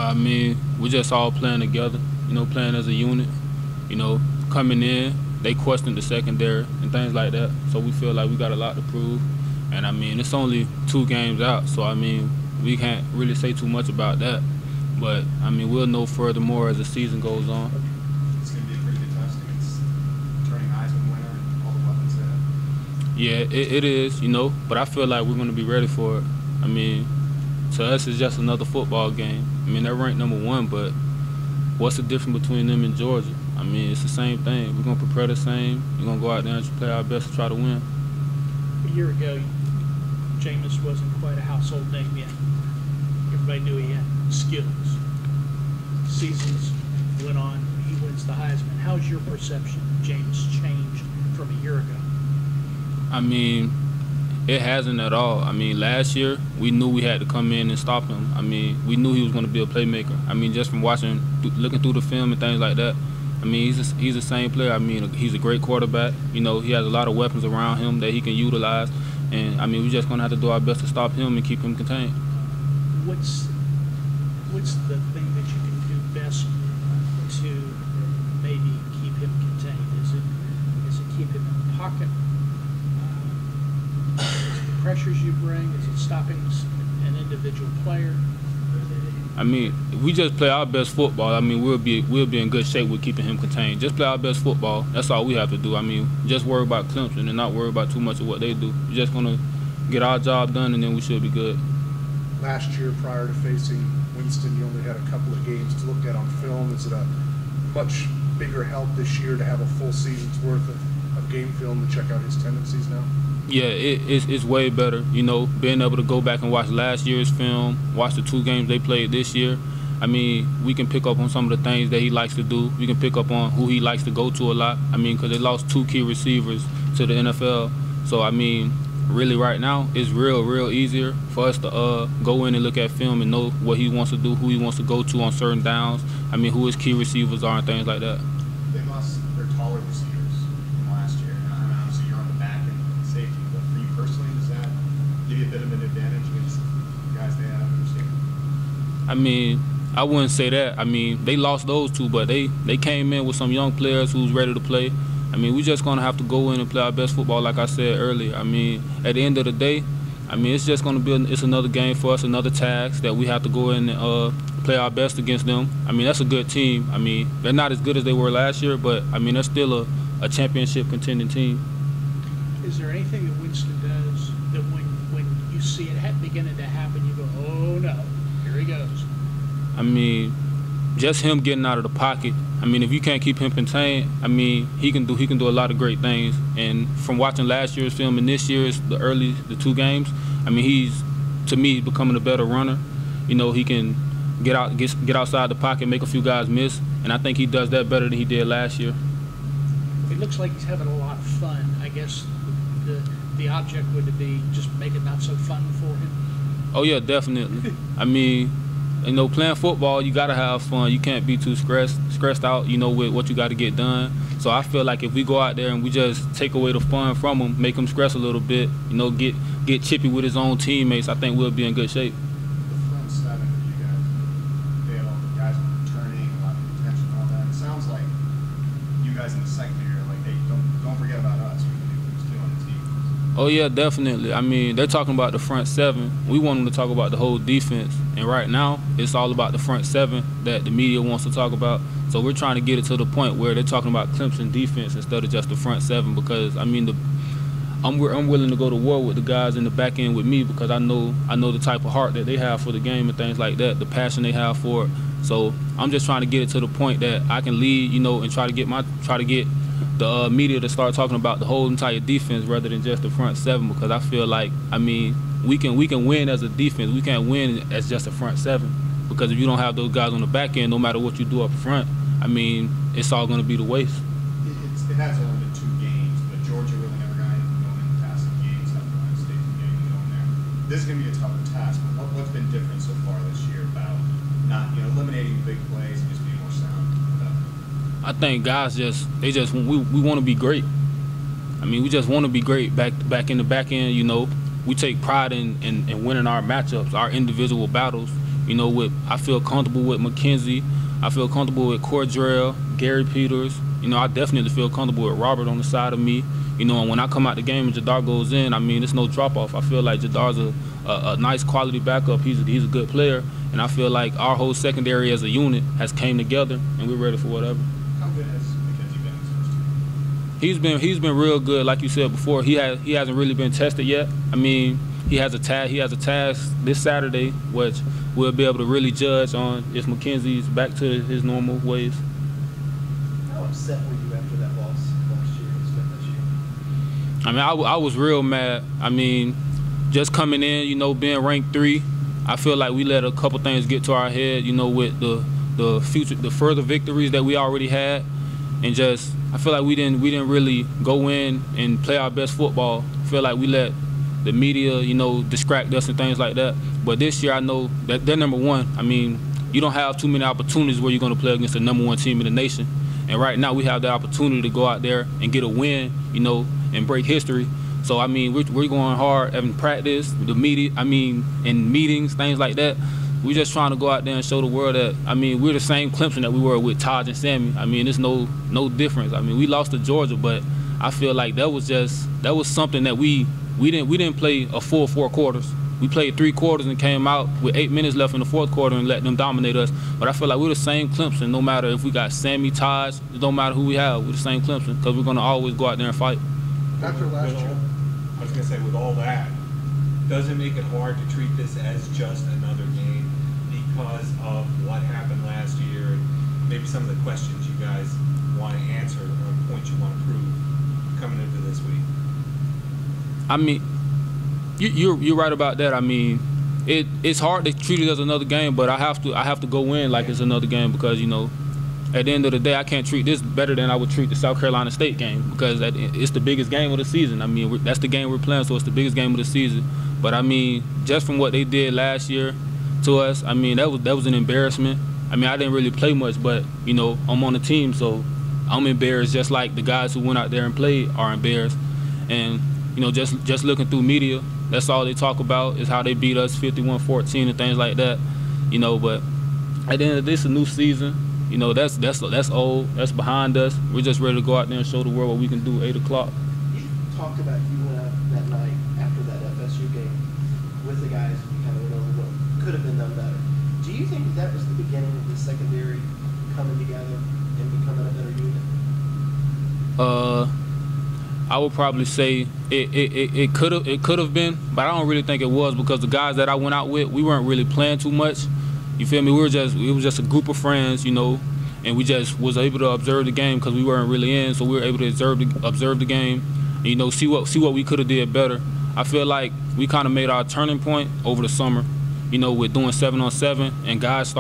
I mean, we just all playing together, playing as a unit. Coming in, they questioned the secondary and things like that. So we feel like we got a lot to prove. And, I mean, it's only 2 games out, so, I mean, we can't really say too much about that. But, I mean, we'll know furthermore as the season goes on. It's going to be a pretty good test against turning Heisman winner and all the weapons they have. Yeah, it is, but I feel like we're going to be ready for it. I mean, to us, it's just another football game. I mean, they're ranked #1, but what's the difference between them and Georgia? I mean, it's the same thing. We're going to prepare the same. We're going to go out there and play our best to try to win. A year ago, Jameis wasn't quite a household name yet. Everybody knew he had skills. Seasons went on, he wins the Heisman. How's your perception of Jameis changed from a year ago? I mean, it hasn't at all. I mean, last year, we knew we had to come in and stop him. I mean, we knew he was going to be a playmaker. I mean, just from looking through the film and things like that, I mean, he's the same player. I mean, he's a great quarterback. He has a lot of weapons around him that he can utilize. And, I mean, we're just going to have to do our best to stop him and keep him contained. What's the thing that you can do best to maybe keep him contained? Is it keep him in the pocket? Is it the pressures you bring? Is it stopping an individual player? I mean, if we just play our best football, I mean, we'll be in good shape with keeping him contained. Just play our best football. That's all we have to do. I mean, just worry about Clemson and not worry about too much of what they do. We're just going to get our job done, and then we should be good. Last year, prior to facing Winston, you only had a couple of games to look at on film. Is it a much bigger help this year to have a full season's worth of game film to check out his tendencies now? Yeah, it's way better, being able to go back and watch last year's film, watch the 2 games they played this year. I mean, we can pick up on some of the things that he likes to do. We can pick up on who he likes to go to a lot. I mean, because they lost 2 key receivers to the NFL. So, I mean, really right now, it's real easier for us to go in and look at film and know what he wants to do, who he wants to go to on certain downs. I mean, who his key receivers are and things like that. They lost their taller receivers from last year. I mean, obviously, you're on the back end safety, but for you personally, does that give you a bit of an advantage against the guys they have in receiver? I mean, I wouldn't say that. I mean, they lost those 2, but they came in with some young players who's ready to play. I mean, we're just going to have to go in and play our best football, like I said earlier. I mean, at the end of the day, I mean, it's just going to be it's another game for us, another task that we have to go in and play our best against them. I mean, that's a good team. I mean, they're not as good as they were last year, but, I mean, they're still a championship contending team. Is there anything that Winston does that when you see it beginning to happen, you go, oh, no, here he goes? I mean, just him getting out of the pocket. I mean, if you can't keep him contained, I mean, he can do a lot of great things. And from watching last year's film and this year's the 2 games, I mean, he's becoming a better runner. He can get outside the pocket, make a few guys miss, and I think he does that better than he did last year. It looks like he's having a lot of fun. I guess the object would be just make it not so fun for him. Oh yeah, definitely. I mean, playing football, you gotta have fun. You can't be too stressed out, with what you got to get done. So I feel like if we go out there and we just take away the fun from him, make him stress a little bit, get chippy with his own teammates, I think we'll be in good shape. The front 7 for you guys, they have all the guys returning, a lot of potential and all that. It sounds like you guys in the secondary are like, hey, don't forget about us. We can do things too on the team. Oh yeah, definitely. I mean, they're talking about the front 7. We want them to talk about the whole defense. And right now, it's all about the front 7 that the media wants to talk about. So we're trying to get it to the point where they're talking about Clemson defense instead of just the front 7, because, I mean, I'm willing to go to war with the guys in the back end with me, because I know the type of heart that they have for the game and things like that, the passion they have for it. So I'm just trying to get it to the point that I can lead, and try to get the media to start talking about the whole entire defense rather than just the front 7, because I feel like, I mean, we can win as a defense. We can't win as just a front 7, because if you don't have those guys on the back end, no matter what you do up front, I mean, it's all going to be the waste. It has only been 2 games, but Georgia really never got anything going in the past games after Ohio State getting going there. This is going to be a tougher task, but what's been different so far this year about not eliminating big plays and just being more sound? I think guys we want to be great. I mean, we just want to be great back in the back end. We take pride in winning our matchups, our individual battles. You know, I feel comfortable with McKenzie. I feel comfortable with Cordrell, Gary Peters. You know, I definitely feel comfortable with Robert on the side of me. You know, and when I come out the game and Jadar goes in, I mean, it's no drop-off. I feel like Jadar's a nice quality backup. He's a good player. And I feel like our whole secondary as a unit has came together, and we're ready for whatever. How good has McKenzie been in his first year? He's been real good, like you said before. He hasn't really been tested yet. I mean, he has a task this Saturday, which we'll be able to really judge on if McKenzie's back to his normal ways. How upset were you after that loss last year against this year? I mean, I was real mad. I mean, just coming in, you know, being ranked 3, I feel like we let a couple things get to our head, you know, with the further victories that we already had, and just I feel like we didn't really go in and play our best football. I feel like we let the media, you know, distract us and things like that. But this year, I know that they're number 1. I mean, you don't have too many opportunities where you're going to play against the number 1 team in the nation. And right now, we have the opportunity to go out there and get a win, you know, and break history. So, I mean, we're going hard in practice, the media, I mean, in meetings, things like that. We're just trying to go out there and show the world that, I mean, we're the same Clemson that we were with Taj and Sammy. I mean, there's no difference. I mean, we lost to Georgia, but I feel like that was something that we didn't play a full 4 quarters. We played 3 quarters and came out with 8 minutes left in the 4th quarter and let them dominate us. But I feel like we're the same Clemson, no matter if we got Sammy, Taj, it don't matter who we have. We're the same Clemson because we're going to always go out there and fight. After last year. I was going to say, with all that, does it make it hard to treat this as just another game because of what happened last year and maybe some of the questions you guys want to answer or points you want to prove coming into this week? I mean, you're right about that. I mean, it's hard to treat it as another game, but I have to go in like it's another game because, you know, at the end of the day, I can't treat this better than I would treat the South Carolina State game because it's the biggest game of the season. I mean, that's the game we're playing, so it's the biggest game of the season. But, I mean, just from what they did last year to us, I mean, that was an embarrassment. I mean, I didn't really play much, but, you know, I'm on the team, so I'm embarrassed just like the guys who went out there and played are embarrassed. And, you know, just looking through media, that's all they talk about is how they beat us 51-14 and things like that. You know, but at the end of this, a new season. You know, that's old. That's behind us. We're just ready to go out there and show the world what we can do. 8 o'clock. You talked about you went out that night after that FSU game with the guys. You kind of went over what could have been done better. Do you think that was the beginning of the secondary coming together and becoming a better unit? I would probably say it could have been, but I don't really think it was because the guys that I went out with, we weren't really playing too much. You feel me? It was just a group of friends, you know, and we just was able to observe the game because we weren't really in, so we were able to observe the game, and, you know, see what we could have did better. I feel like we kind of made our turning point over the summer, you know, with doing 7-on-7, and guys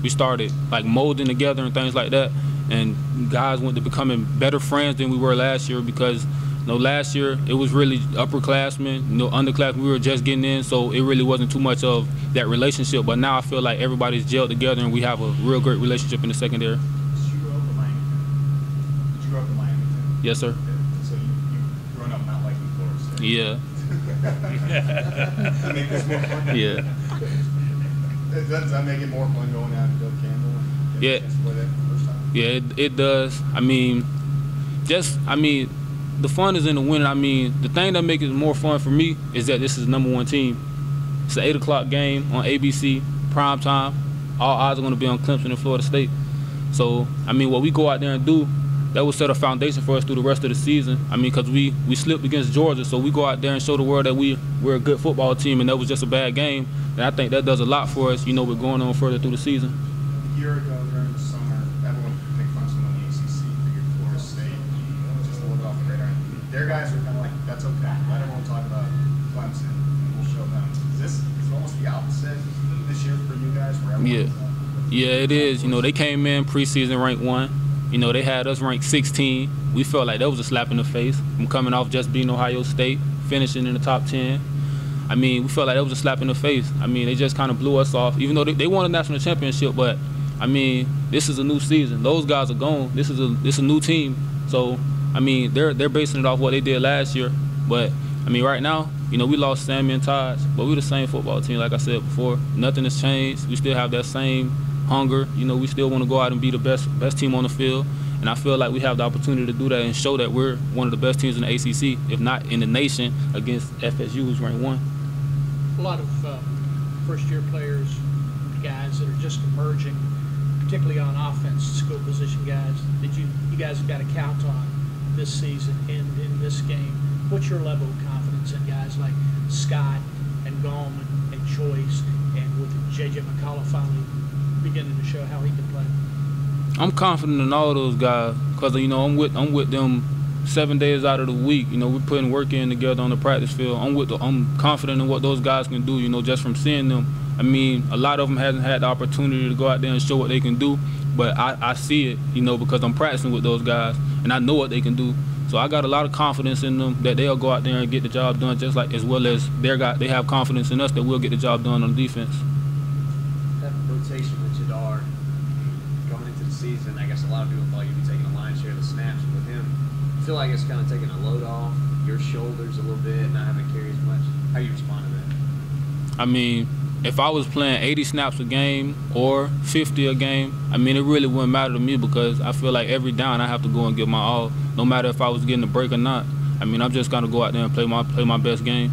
we started like molding together and things like that, and guys went to becoming better friends than we were last year because, you know, last year it was really upperclassmen, you know, underclassmen, we were just getting in, so it really wasn't too much of that relationship. But now I feel like everybody's gelled together and we have a real great relationship in the secondary. Did you grow up in Miami? Did you grow up in Miami? Yes, sir. So you grown up not liking Florida State? Yeah. That make this more fun? Yeah. Does that make it more fun going out to Bill Campbell and Yeah. getting a chance to play that for the first time? Yeah, it does. I mean, the fun is in the winning. I mean, the thing that makes it more fun for me is that this is the number 1 team. It's an 8 o'clock game on ABC, prime time. All eyes are going to be on Clemson and Florida State. So, I mean, what we go out there and do, that will set a foundation for us through the rest of the season. I mean, because we slipped against Georgia, so we go out there and show the world that we're a good football team, and that was just a bad game. And I think that does a lot for us, you know, with going on further through the season. A year ago during the summer, everyone picked Clemson on the ACC, figured Florida State just a little bit off the radar. Their guys are kind of like, that's okay. Let everyone talk about Clemson, and we'll show them. Is almost the opposite this year for you guys? Where Yeah, it is. You know, they came in preseason ranked 1. You know, they had us ranked 16. We felt like that was a slap in the face from coming off just beating Ohio State, finishing in the top 10. I mean, we felt like that was a slap in the face. I mean, they just kind of blew us off, even though they won a national championship. But, I mean, this is a new season. Those guys are gone. This is a new team. So, I mean, they're basing it off what they did last year. But I mean, right now, you know, we lost Sammy and Taj, but we're the same football team, like I said before. Nothing has changed. We still have that same hunger. You know, we still want to go out and be the best team on the field. And I feel like we have the opportunity to do that and show that we're one of the best teams in the ACC, if not in the nation, against FSU, who's ranked 1. A lot of first-year players, guys that are just emerging, particularly on offense, skill position guys, that you guys have got to count on this season in this game. What's your level of confidence in guys like Scott and Gallman and Choice, and with J.J. McCullough finally beginning to show how he can play? I'm confident in all those guys because, you know, I'm with them 7 days out of the week. You know, we're putting work in together on the practice field. I'm confident in what those guys can do, you know, just from seeing them. I mean, a lot of them hasn't had the opportunity to go out there and show what they can do, but I see it, you know, because I'm practicing with those guys, and I know what they can do. So I got a lot of confidence in them that they'll go out there and get the job done, just like as well as they have confidence in us that we'll get the job done on defense. That rotation with Jadar going into the season, I guess a lot of people thought you'd be taking a lion's share of the snaps with him. I feel like it's kind of taking a load off your shoulders a little bit, not having to carry as much. How you respond to that? I mean, if I was playing 80 snaps a game or 50 a game, I mean, it really wouldn't matter to me because I feel like every down I have to go and give my all, no matter if I was getting a break or not. I mean, I'm just going to go out there and play my best game.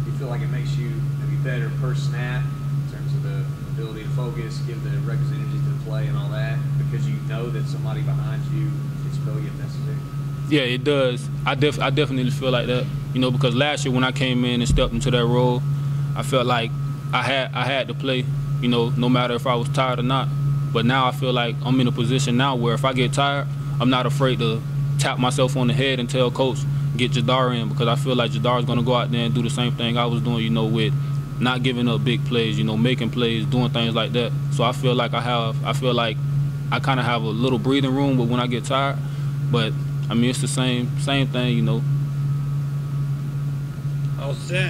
Do you feel like it makes you maybe better per snap in terms of the ability to focus, give the requisite energy to the play and all that, because you know that somebody behind you can spell you if necessary? Yeah, it does. I definitely feel like that, you know, because last year when I came in and stepped into that role, I felt like I had to play, you know, no matter if I was tired or not. But now I feel like I'm in a position now where if I get tired, I'm not afraid to tap myself on the head and tell coach, get Jadar in, because I feel like Jadar's going to go out there and do the same thing I was doing, you know, with not giving up big plays, you know, making plays, doing things like that. So I feel like I kind of have a little breathing room, but when I get tired, but I mean, it's the same thing, you know. All set.